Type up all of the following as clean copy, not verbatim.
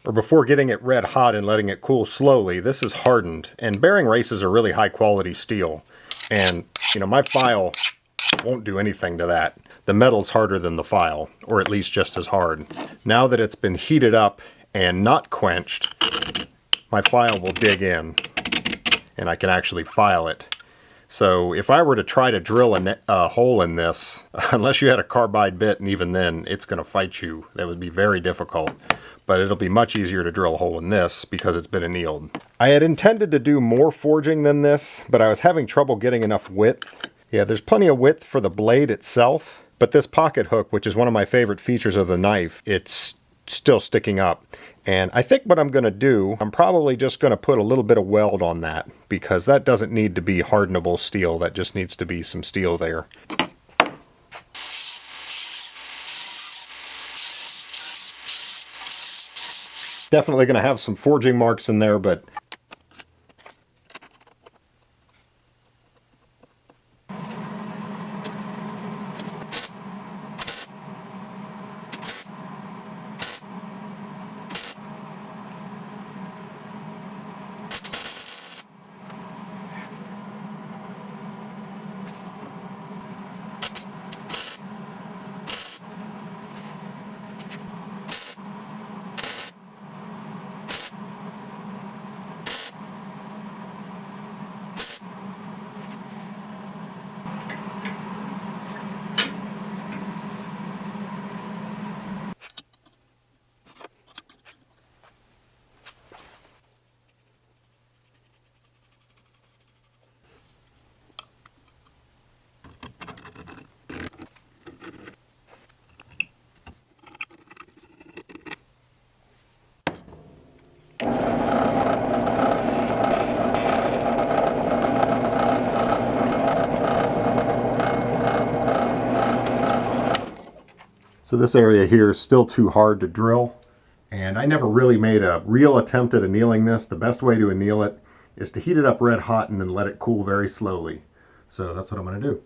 Or before getting it red hot and letting it cool slowly, this is hardened. And bearing races are really high quality steel. And, you know, my file won't do anything to that. The metal's harder than the file, or at least just as hard. Now that it's been heated up and not quenched, my file will dig in and I can actually file it. So if I were to try to drill a hole in this, unless you had a carbide bit, and even then it's going to fight you, that would be very difficult. But it'll be much easier to drill a hole in this because it's been annealed. I had intended to do more forging than this, but I was having trouble getting enough width. Yeah, there's plenty of width for the blade itself, but this pocket hook, which is one of my favorite features of the knife, it's still sticking up. And I think what I'm going to do, I'm probably just going to put a little bit of weld on that, because that doesn't need to be hardenable steel, that just needs to be some steel there. Definitely going to have some forging marks in there, but so this area here is still too hard to drill, and I never really made a real attempt at annealing this. The best way to anneal it is to heat it up red hot and then let it cool very slowly. So that's what I'm going to do.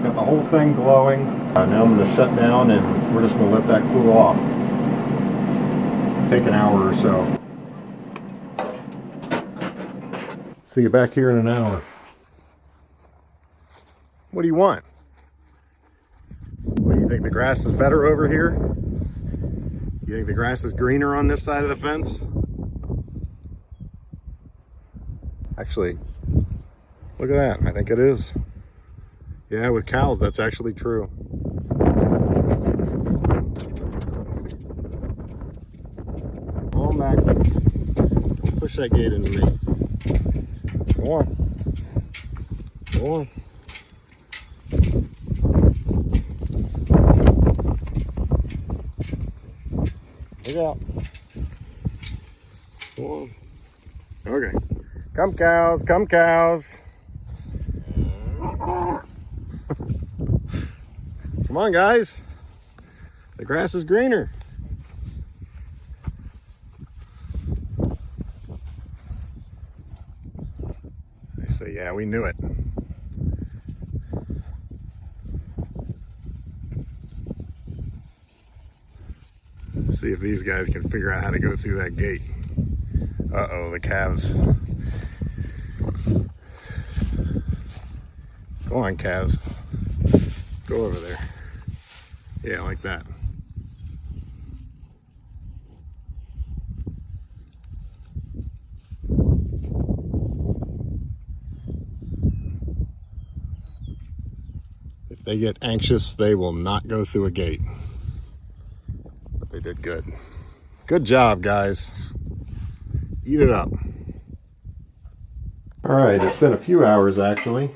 Got the whole thing glowing. Now I'm going to shut down and we're just going to let that cool off. Take an hour or so. See you back here in an hour. What do you want? What do you think, the grass is better over here? You think the grass is greener on this side of the fence? Actually, look at that. I think it is. Yeah, with cows, that's actually true. Come on back. Push that gate into me. Go on. Go on. Look out. Go on. Okay. Come cows, come cows. Come on, guys. The grass is greener. So yeah, we knew it. Let's see if these guys can figure out how to go through that gate. Uh-oh, the calves. Go on, calves. Go over there. Yeah, like that. If they get anxious, they will not go through a gate. But they did good. Good job, guys. Eat it up. All right, it's been a few hours actually.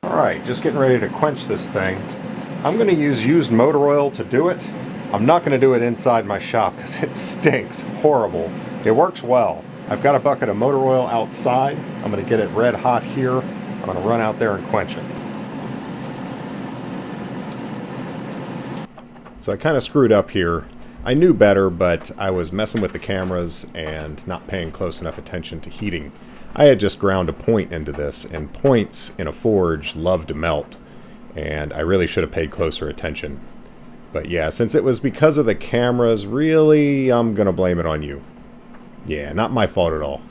Alright, just getting ready to quench this thing. I'm going to use used motor oil to do it. I'm not going to do it inside my shop because it stinks horrible. It works well. I've got a bucket of motor oil outside. I'm going to get it red hot here. I'm going to run out there and quench it. So I kind of screwed up here. I knew better, but I was messing with the cameras and not paying close enough attention to heating. I had just ground a point into this, and points in a forge love to melt, and I really should have paid closer attention. But yeah, since it was because of the cameras, really, I'm gonna blame it on you. Yeah, not my fault at all.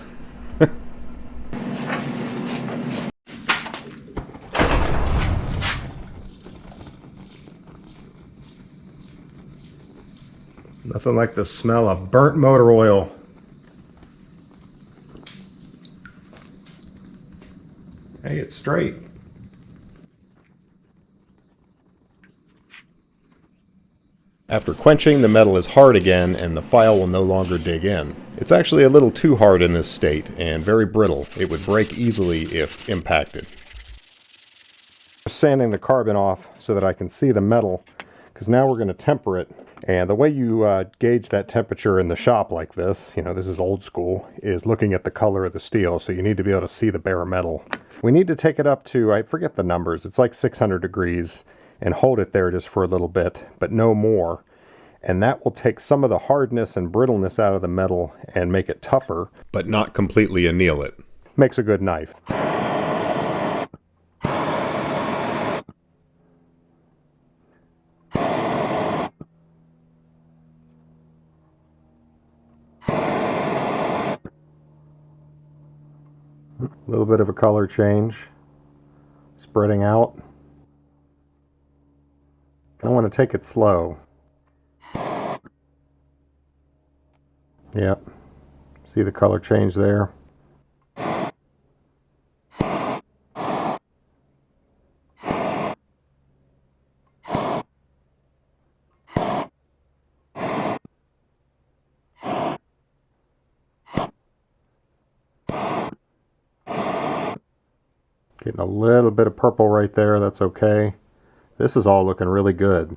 Nothing like the smell of burnt motor oil. Hey, it's straight. After quenching, the metal is hard again and the file will no longer dig in. It's actually a little too hard in this state and very brittle. It would break easily if impacted. Sanding the carbon off so that I can see the metal, because now we're going to temper it. And the way you gauge that temperature in the shop like this, you know, this is old school, is looking at the color of the steel, so you need to be able to see the bare metal. We need to take it up to, I forget the numbers, it's like 600 degrees, and hold it there just for a little bit, but no more. And that will take some of the hardness and brittleness out of the metal and make it tougher, but not completely anneal it. Makes a good knife. A little bit of a color change, spreading out. I want to take it slow. Yep, see the color change there? Getting a little bit of purple right there, that's okay. This is all looking really good.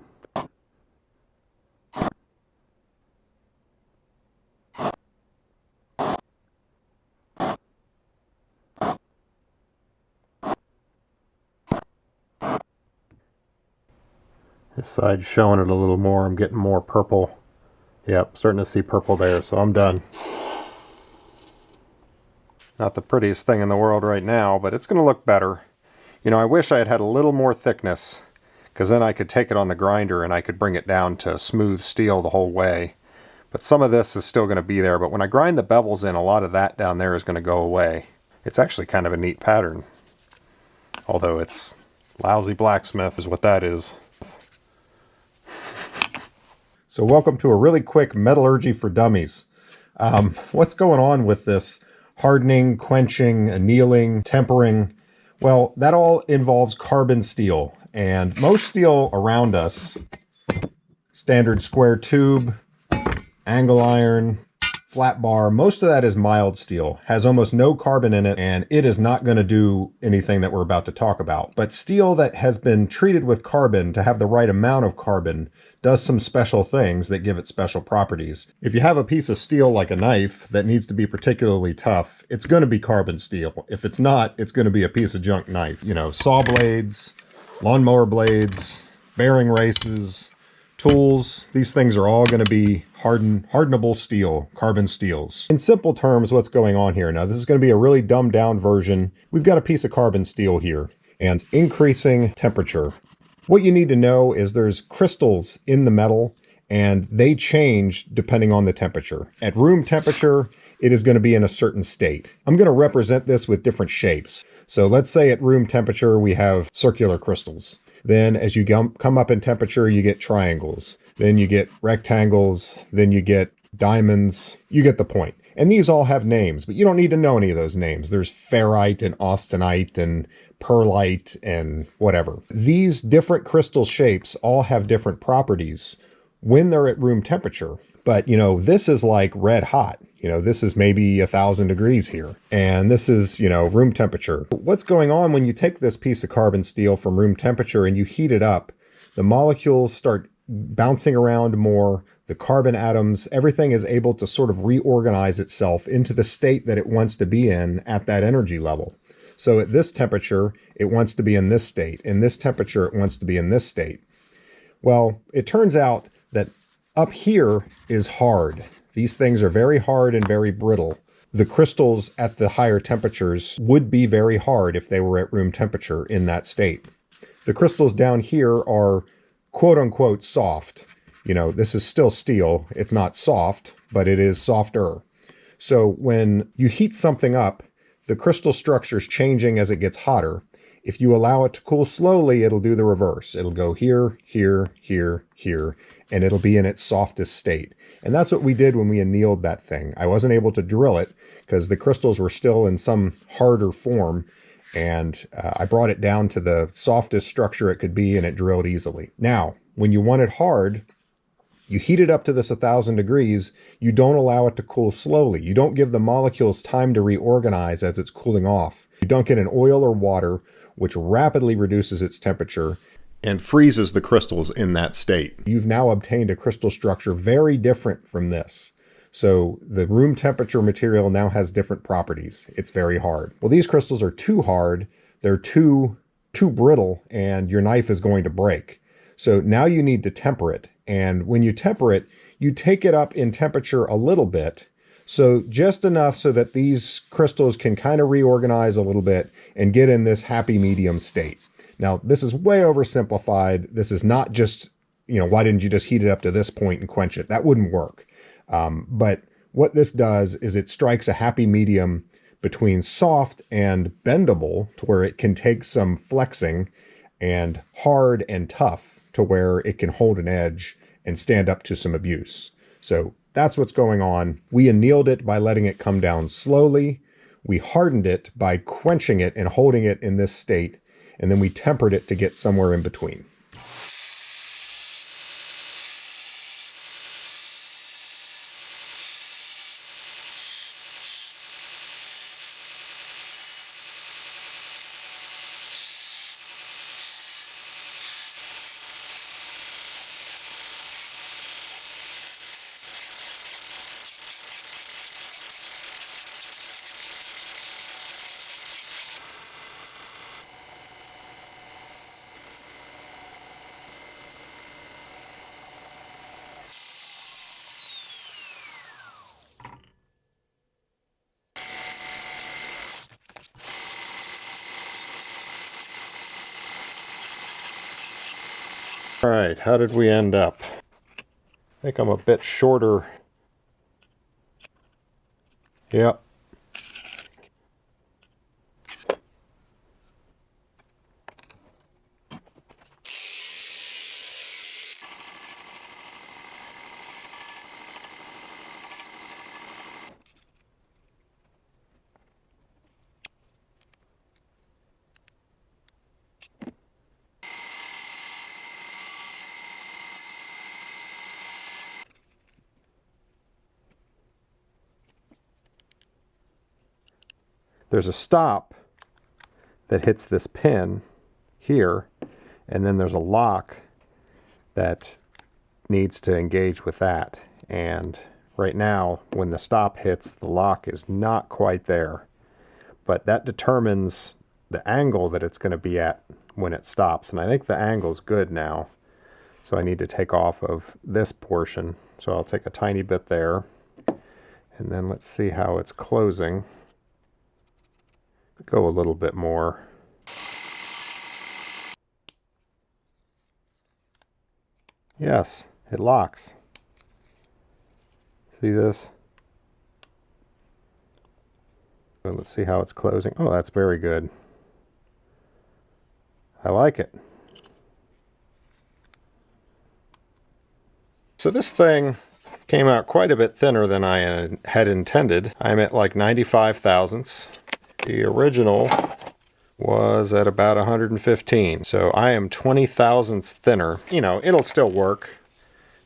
This side's showing it a little more. I'm getting more purple. Yep, starting to see purple there, so I'm done. Not the prettiest thing in the world right now, but it's going to look better. You know, I wish I had had a little more thickness, because then I could take it on the grinder and I could bring it down to smooth steel the whole way. But some of this is still going to be there, but when I grind the bevels in, a lot of that down there is going to go away. It's actually kind of a neat pattern. Although it's lousy blacksmith is what that is. So welcome to a really quick metallurgy for dummies. What's going on with this hardening, quenching, annealing, tempering? Well, that all involves carbon steel. And most steel around us, standard square tube, angle iron, flat bar, most of that is mild steel, has almost no carbon in it, and it is not going to do anything that we're about to talk about. But steel that has been treated with carbon to have the right amount of carbon does some special things that give it special properties. If you have a piece of steel like a knife that needs to be particularly tough, it's going to be carbon steel. If it's not, it's going to be a piece of junk knife. You know, saw blades, lawnmower blades, bearing races, tools, these things are all going to be hardenable steel, carbon steels. In simple terms, what's going on here? Now, this is going to be a really dumbed down version. We've got a piece of carbon steel here and increasing temperature. What you need to know is there's crystals in the metal and they change depending on the temperature. At room temperature, it is going to be in a certain state. I'm going to represent this with different shapes. So let's say at room temperature, we have circular crystals. Then as you come up in temperature, you get triangles. Then you get rectangles. Then you get diamonds. You get the point. And these all have names, but you don't need to know any of those names. There's ferrite and austenite and pearlite and whatever. These different crystal shapes all have different properties when they're at room temperature. But, you know, this is like red hot. You know, this is maybe 1,000 degrees here. And this is, you know, room temperature. What's going on when you take this piece of carbon steel from room temperature and you heat it up? The molecules start bouncing around more. The carbon atoms, everything is able to sort of reorganize itself into the state that it wants to be in at that energy level. So at this temperature, it wants to be in this state. In this temperature, it wants to be in this state. Well, it turns out that up here is hard. These things are very hard and very brittle. The crystals at the higher temperatures would be very hard if they were at room temperature in that state. The crystals down here are quote unquote soft. You know, this is still steel. It's not soft, but it is softer. So when you heat something up, the crystal structure is changing as it gets hotter. If you allow it to cool slowly, it'll do the reverse. It'll go here, here, here, here, and it'll be in its softest state. And that's what we did when we annealed that thing. I wasn't able to drill it because the crystals were still in some harder form. And I brought it down to the softest structure it could be, and it drilled easily. Now, when you want it hard, you heat it up to this 1,000 degrees. You don't allow it to cool slowly. You don't give the molecules time to reorganize as it's cooling off. You dunk it in oil or water, which rapidly reduces its temperature and freezes the crystals in that state. You've now obtained a crystal structure very different from this. So the room temperature material now has different properties. It's very hard. Well, these crystals are too hard. They're too brittle, and your knife is going to break. So now you need to temper it. And when you temper it, you take it up in temperature a little bit. So just enough so that these crystals can kind of reorganize a little bit and get in this happy medium state. Now, this is way oversimplified. This is not just, you know, why didn't you just heat it up to this point and quench it? That wouldn't work. But what this does is it strikes a happy medium between soft and bendable to where it can take some flexing, and hard and tough to where it can hold an edge and stand up to some abuse. So that's what's going on. We annealed it by letting it come down slowly. We hardened it by quenching it and holding it in this state. And then we tempered it to get somewhere in between. All right, how did we end up? I think I'm a bit shorter. Yep. There's a stop that hits this pin here, and then there's a lock that needs to engage with that. And right now, when the stop hits, the lock is not quite there. But that determines the angle that it's going to be at when it stops. And I think the angle's good now. So I need to take off of this portion. So I'll take a tiny bit there. And then let's see how it's closing. Go a little bit more. Yes, it locks. See this? So let's see how it's closing. Oh, that's very good. I like it. So this thing came out quite a bit thinner than I had intended. I'm at like 95 thousandths. The original was at about 115. So I am 20 thousandths thinner. You know, it'll still work.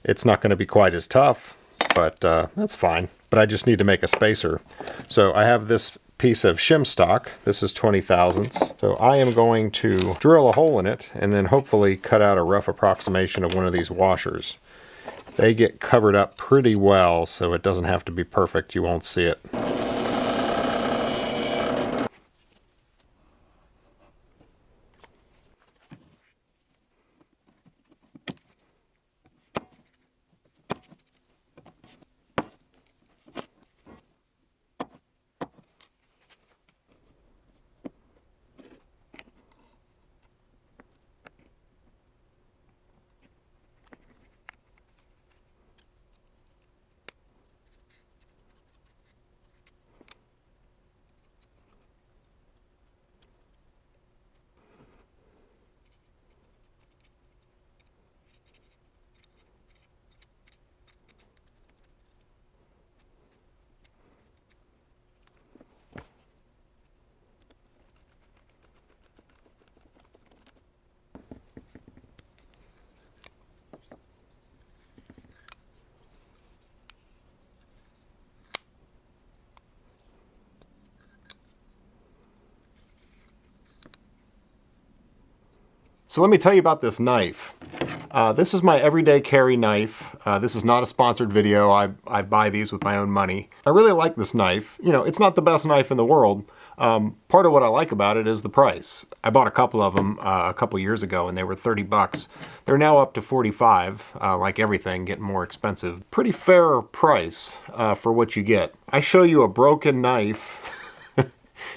It's not going to be quite as tough, but that's fine. But I just need to make a spacer. So I have this piece of shim stock. This is 20 thousandths. So I am going to drill a hole in it and then hopefully cut out a rough approximation of one of these washers. They get covered up pretty well, so it doesn't have to be perfect. You won't see it. So let me tell you about this knife. This is my everyday carry knife. This is not a sponsored video. I buy these with my own money. I really like this knife. You know, it's not the best knife in the world. Part of what I like about it is the price. I bought a couple of them a couple years ago and they were 30 bucks. They're now up to 45, like everything, getting more expensive. Pretty fair price for what you get. I show you a broken knife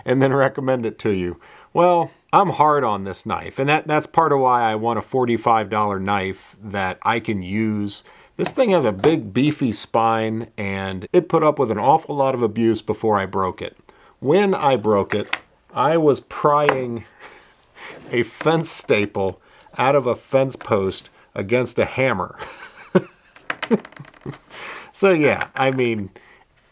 and then recommend it to you. Well, I'm hard on this knife, and that's part of why I want a $45 knife that I can use. This thing has a big beefy spine, and it put up with an awful lot of abuse before I broke it. When I broke it, I was prying a fence staple out of a fence post against a hammer. So yeah, I mean,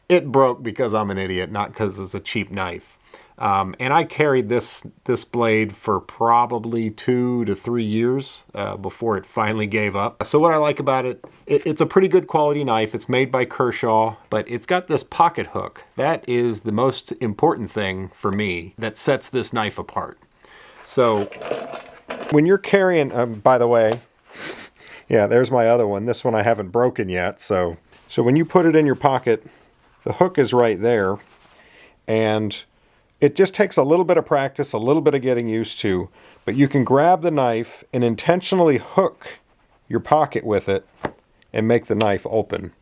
it broke because I'm an idiot, not because it's a cheap knife. And I carried this blade for probably 2 to 3 years before it finally gave up. So what I like about it, it's a pretty good quality knife. It's made by Kershaw, but it's got this pocket hook. That is the most important thing for me that sets this knife apart. So when you're carrying, by the way, yeah, there's my other one. This one I haven't broken yet. So when you put it in your pocket, the hook is right there, and it just takes a little bit of practice, a little bit of getting used to, but you can grab the knife and intentionally hook your pocket with it and make the knife open.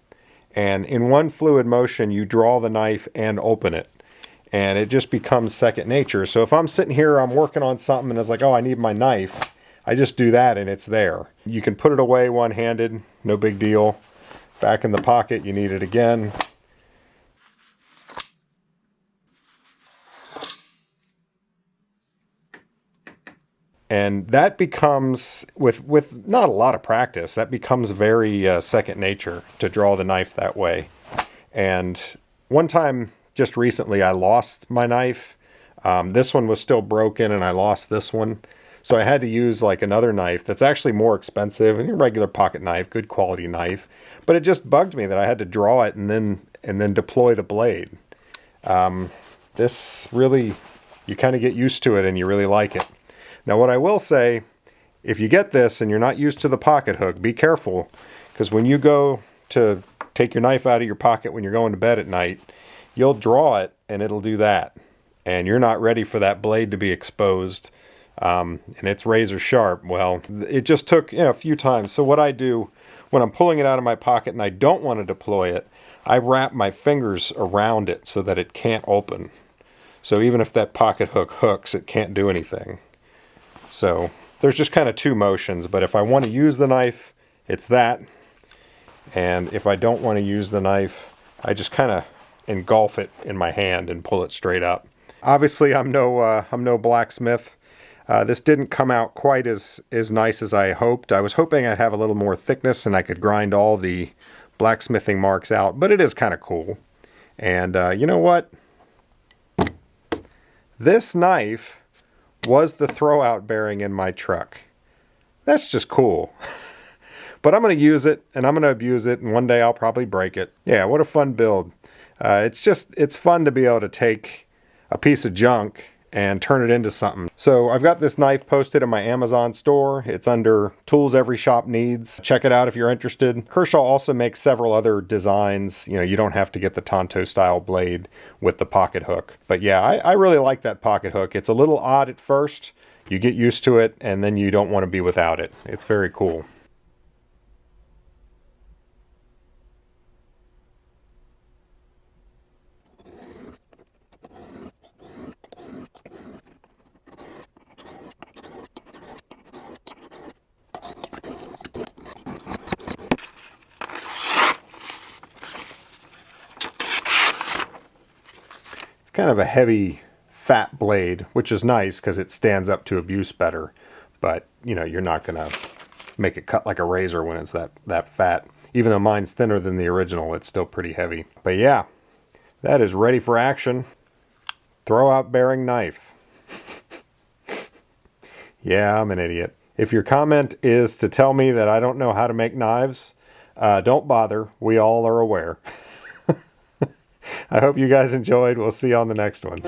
And in one fluid motion, you draw the knife and open it. And it just becomes second nature. So if I'm sitting here, I'm working on something and it's like, oh, I need my knife, I just do that and it's there. You can put it away one-handed, no big deal. Back in the pocket, you need it again. And that becomes, with not a lot of practice, that becomes very second nature to draw the knife that way. And one time, just recently, I lost my knife. This one was still broken and I lost this one. So I had to use like another knife that's actually more expensive, and a regular pocket knife, good quality knife. But it just bugged me that I had to draw it and then deploy the blade. This really, you kind of get used to it and you really like it. Now what I will say, if you get this and you're not used to the pocket hook, be careful, because when you go to take your knife out of your pocket when you're going to bed at night, you'll draw it and it'll do that. And you're not ready for that blade to be exposed. And it's razor sharp. Well, it just took a few times. So what I do when I'm pulling it out of my pocket and I don't want to deploy it, I wrap my fingers around it so that it can't open. So even if that pocket hook hooks, it can't do anything. So there's just kind of two motions, but if I want to use the knife, it's that. And if I don't want to use the knife, I just kind of engulf it in my hand and pull it straight up. Obviously, I'm no blacksmith. This didn't come out quite as nice as I hoped. I was hoping I'd have a little more thickness and I could grind all the blacksmithing marks out, but it is kind of cool. And you know what? This knife was the throwout bearing in my truck. That's just cool. But I'm going to use it and I'm going to abuse it, and one day I'll probably break it. Yeah, what a fun build. It's fun to be able to take a piece of junk and turn it into something. So I've got this knife posted in my Amazon store. It's under Tools Every Shop Needs. Check it out if you're interested. Kershaw also makes several other designs. You don't have to get the Tonto style blade with the pocket hook. But yeah, I really like that pocket hook. It's a little odd at first. You get used to it and then you don't want to be without it. It's very cool. Kind of a heavy, fat blade, which is nice because it stands up to abuse better. But, you're not going to make it cut like a razor when it's that fat. Even though mine's thinner than the original, it's still pretty heavy. But yeah, that is ready for action. Throwout bearing knife. Yeah, I'm an idiot. If your comment is to tell me that I don't know how to make knives, don't bother. We all are aware. I hope you guys enjoyed. We'll see you on the next one.